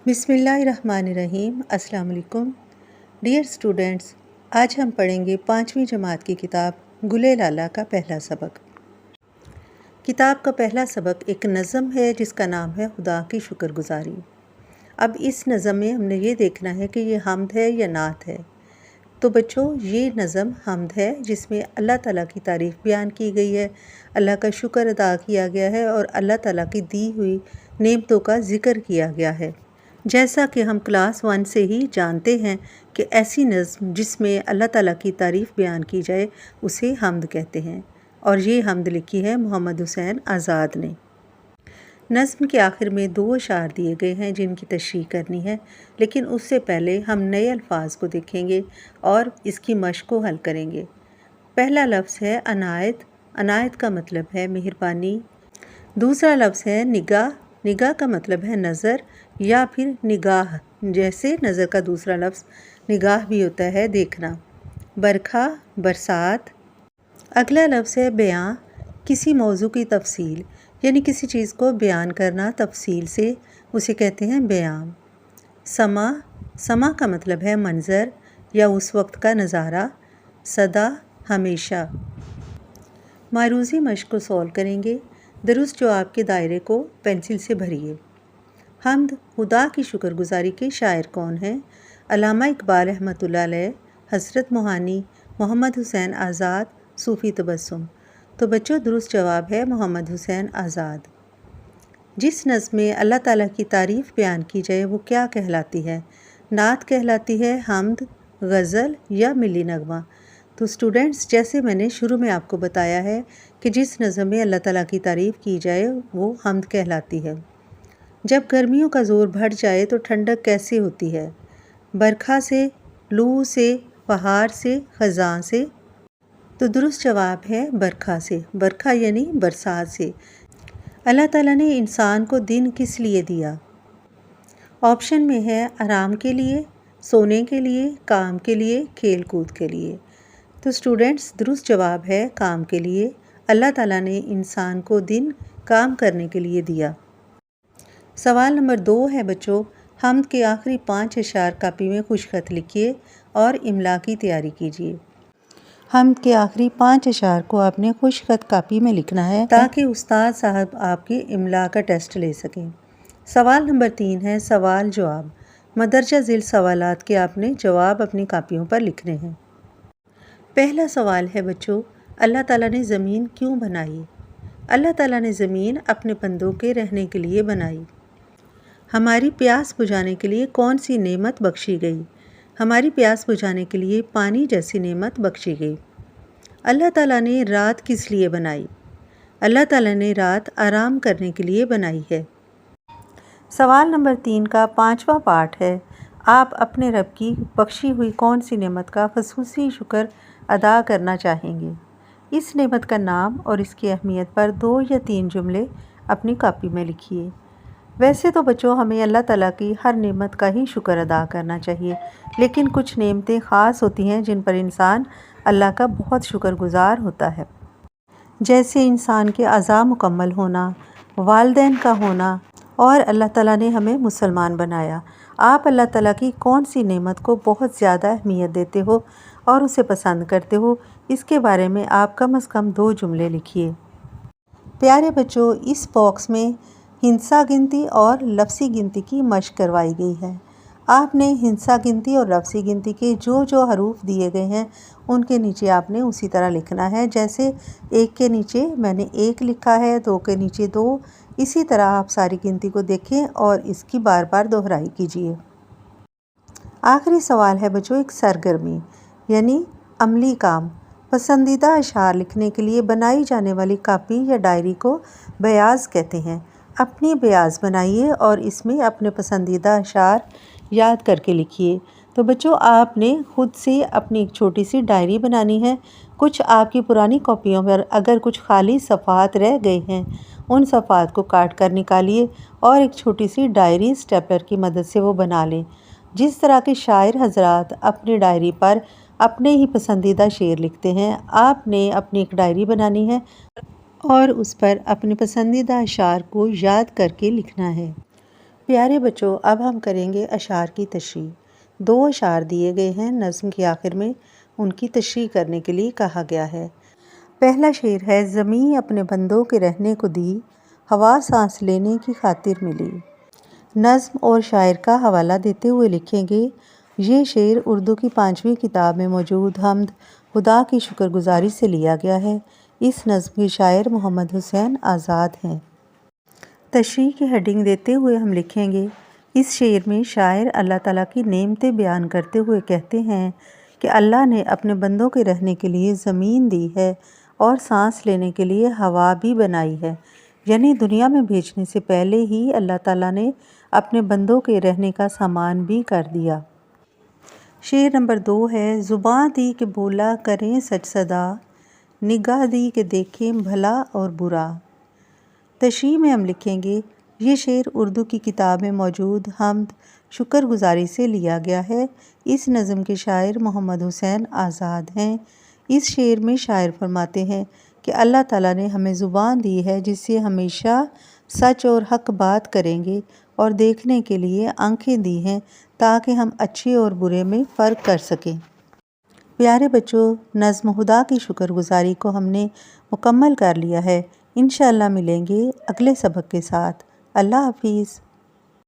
بسم اللہ الرحمن الرحیم۔ السلام علیکم ڈیئر اسٹوڈنٹس، آج ہم پڑھیں گے 5ویں جماعت کی کتاب گل لالا کا پہلا سبق۔ کتاب کا پہلا سبق ایک نظم ہے جس کا نام ہے خدا کی شکر گزاری۔ اب اس نظم میں ہم نے یہ دیکھنا ہے کہ یہ حمد ہے یا نعت ہے۔ تو بچوں، یہ نظم حمد ہے جس میں اللہ تعالیٰ کی تعریف بیان کی گئی ہے، اللہ کا شکر ادا کیا گیا ہے اور اللہ تعالیٰ کی دی ہوئی نعمتوں کا ذکر کیا گیا ہے۔ جیسا کہ ہم کلاس 1 سے ہی جانتے ہیں کہ ایسی نظم جس میں اللہ تعالیٰ کی تعریف بیان کی جائے اسے حمد کہتے ہیں، اور یہ حمد لکھی ہے محمد حسین آزاد نے۔ نظم کے آخر میں 2 اشعار دیے گئے ہیں جن کی تشریح کرنی ہے، لیکن اس سے پہلے ہم نئے الفاظ کو دیکھیں گے اور اس کی مشق کو حل کریں گے۔ پہلا لفظ ہے عنایت۔ عنایت کا مطلب ہے مہربانی۔ دوسرا لفظ ہے نگاہ۔ نگاہ کا مطلب ہے نظر یا پھر نگاہ، جیسے نظر کا دوسرا لفظ نگاہ بھی ہوتا ہے، دیکھنا۔ برکھا، برسات۔ اگلا لفظ ہے بیاں۔ کسی موضوع کی تفصیل، یعنی کسی چیز کو بیان کرنا تفصیل سے، اسے کہتے ہیں بیاں۔ سما۔ سما کا مطلب ہے منظر یا اس وقت کا نظارہ۔ سدا، ہمیشہ۔ معروضی مشق کو سولو کریں گے۔ درست جواب کے دائرے کو پینسل سے بھریے۔ حمد، خدا کی شکر گزاری کے شاعر کون ہیں؟ علامہ اقبال رحمۃ اللہ علیہ، حضرت موہانی، محمد حسین آزاد، صوفی تبسم۔ تو بچوں، درست جواب ہے محمد حسین آزاد۔ جس نظم میں اللہ تعالیٰ کی تعریف بیان کی جائے وہ کیا کہلاتی ہے؟ نعت کہلاتی ہے، حمد، غزل یا ملی نغمہ؟ تو اسٹوڈنٹس، جیسے میں نے شروع میں آپ کو بتایا ہے کہ جس نظم میں اللہ تعالیٰ کی تعریف کی جائے وہ حمد کہلاتی ہے۔ جب گرمیوں کا زور بڑھ جائے تو ٹھنڈک کیسے ہوتی ہے؟ برکھا سے، لو سے، بہار سے، خزاں سے؟ تو درست جواب ہے برکھا سے۔ برکھا یعنی برسات سے۔ اللہ تعالیٰ نے انسان کو دن کس لیے دیا؟ آپشن میں ہے آرام کے لیے، سونے کے لیے، کام کے لیے، کھیل کود کے لیے۔ تو اسٹوڈنٹس، درست جواب ہے کام کے لیے۔ اللہ تعالیٰ نے انسان کو دن کام کرنے کے لیے دیا۔ سوال نمبر 2 ہے بچوں، حمد کے آخری 5 اشعار کاپی میں خوش خط لکھیے اور املا کی تیاری کیجیے۔ حمد کے آخری 5 اشعار کو آپ نے خوش خط کاپی میں لکھنا ہے تاکہ استاد صاحب آپ کی املا کا ٹیسٹ لے سکیں۔ سوال نمبر 3 ہے سوال جواب۔ مندرجہ ذیل سوالات کے آپ نے جواب اپنی کاپیوں پر لکھنے ہیں۔ پہلا سوال ہے بچوں، اللہ تعالیٰ نے زمین کیوں بنائی؟ اللہ تعالیٰ نے زمین اپنے بندوں کے رہنے کے لیے بنائی۔ ہماری پیاس بجھانے کے لیے کون سی نعمت بخشی گئی؟ ہماری پیاس بجھانے کے لیے پانی جیسی نعمت بخشی گئی۔ اللہ تعالیٰ نے رات کس لیے بنائی؟ اللہ تعالیٰ نے رات آرام کرنے کے لیے بنائی ہے۔ سوال نمبر 3 کا 5واں پارٹ ہے، آپ اپنے رب کی بخشی ہوئی کون سی نعمت کا خصوصی شکر ادا کرنا چاہیں گے؟ اس نعمت کا نام اور اس کی اہمیت پر 2 یا 3 جملے اپنی کاپی میں لکھیے۔ ویسے تو بچوں ہمیں اللہ تعالیٰ کی ہر نعمت کا ہی شکر ادا کرنا چاہیے، لیکن کچھ نعمتیں خاص ہوتی ہیں جن پر انسان اللہ کا بہت شکر گزار ہوتا ہے، جیسے انسان کے اعضاء مکمل ہونا، والدین کا ہونا، اور اللہ تعالیٰ نے ہمیں مسلمان بنایا۔ آپ اللہ تعالیٰ کی کون سی نعمت کو بہت زیادہ اہمیت دیتے ہو اور اسے پسند کرتے ہو، اس کے بارے میں آپ کم از کم 2 جملے لکھیے۔ پیارے بچوں، اس باکس میں ہندسہ گنتی اور لفظی گنتی کی مشق کروائی گئی ہے۔ آپ نے ہندسہ گنتی اور لفظی گنتی کے جو حروف دیے گئے ہیں ان کے نیچے آپ نے اسی طرح لکھنا ہے، جیسے 1 کے نیچے میں نے 1 لکھا ہے، 2 کے نیچے 2، اسی طرح آپ ساری گنتی کو دیکھیں اور اس کی بار بار دہرائی کیجیے۔ آخری سوال ہے بچوں ایک سرگرمی یعنی عملی کام۔ پسندیدہ اشعار لکھنے کے لیے بنائی جانے والی کاپی یا ڈائری کو بیاض کہتے ہیں۔ اپنی بیاض بنائیے اور اس میں اپنے پسندیدہ اشعار یاد کر کے لکھیے۔ تو بچوں، آپ نے خود سے اپنی ایک چھوٹی سی ڈائری بنانی ہے۔ کچھ آپ کی پرانی کاپیوں پر اگر کچھ خالی صفحات رہ گئے ہیں ان صفحات کو کاٹ کر نکالیے اور ایک چھوٹی سی ڈائری اسٹیپلر کی مدد سے وہ بنا لیں۔ جس طرح کے شاعر حضرات اپنی ڈائری پر اپنے ہی پسندیدہ شعر لکھتے ہیں، آپ نے اپنی ایک ڈائری بنانی ہے اور اس پر اپنے پسندیدہ اشعار کو یاد کر کے لکھنا ہے۔ پیارے بچوں، اب ہم کریں گے اشعار کی تشریح۔ 2 اشعار دیے گئے ہیں، نظم کے آخر میں ان کی تشریح کرنے کے لیے کہا گیا ہے۔ پہلا شعر ہے: زمیں اپنے بندوں کے رہنے کو دی، ہوا سانس لینے کی خاطر ملی۔ نظم اور شاعر کا حوالہ دیتے ہوئے لکھیں گے: یہ شعر اردو کی 5ویں کتاب میں موجود حمد خدا کی شکر گزاری سے لیا گیا ہے۔ اس نظم کے شاعر محمد حسین آزاد ہیں۔ تشریح کی ہیڈنگ دیتے ہوئے ہم لکھیں گے: اس شعر میں شاعر اللہ تعالیٰ کی نعمتیں بیان کرتے ہوئے کہتے ہیں کہ اللہ نے اپنے بندوں کے رہنے کے لیے زمین دی ہے اور سانس لینے کے لیے ہوا بھی بنائی ہے، یعنی دنیا میں بھیجنے سے پہلے ہی اللہ تعالیٰ نے اپنے بندوں کے رہنے کا سامان بھی کر دیا۔ شعر نمبر 2 ہے: زباں دی کہ بولا کریں سچ صدا، نگاہ دی کہ دیکھیں بھلا اور برا۔ تشریح میں ہم لکھیں گے: یہ شعر اردو کی کتاب میں موجود حمد شکر گزاری سے لیا گیا ہے۔ اس نظم کے شاعر محمد حسین آزاد ہیں۔ اس شعر میں شاعر فرماتے ہیں کہ اللہ تعالیٰ نے ہمیں زبان دی ہے جس سے ہمیشہ سچ اور حق بات کریں گے، اور دیکھنے کے لیے آنکھیں دی ہیں تاکہ ہم اچھے اور برے میں فرق کر سکیں۔ پیارے بچوں، نظم خدا کی شکر گزاری کو ہم نے مکمل کر لیا ہے۔ انشاءاللہ ملیں گے اگلے سبق کے ساتھ۔ اللہ حافظ۔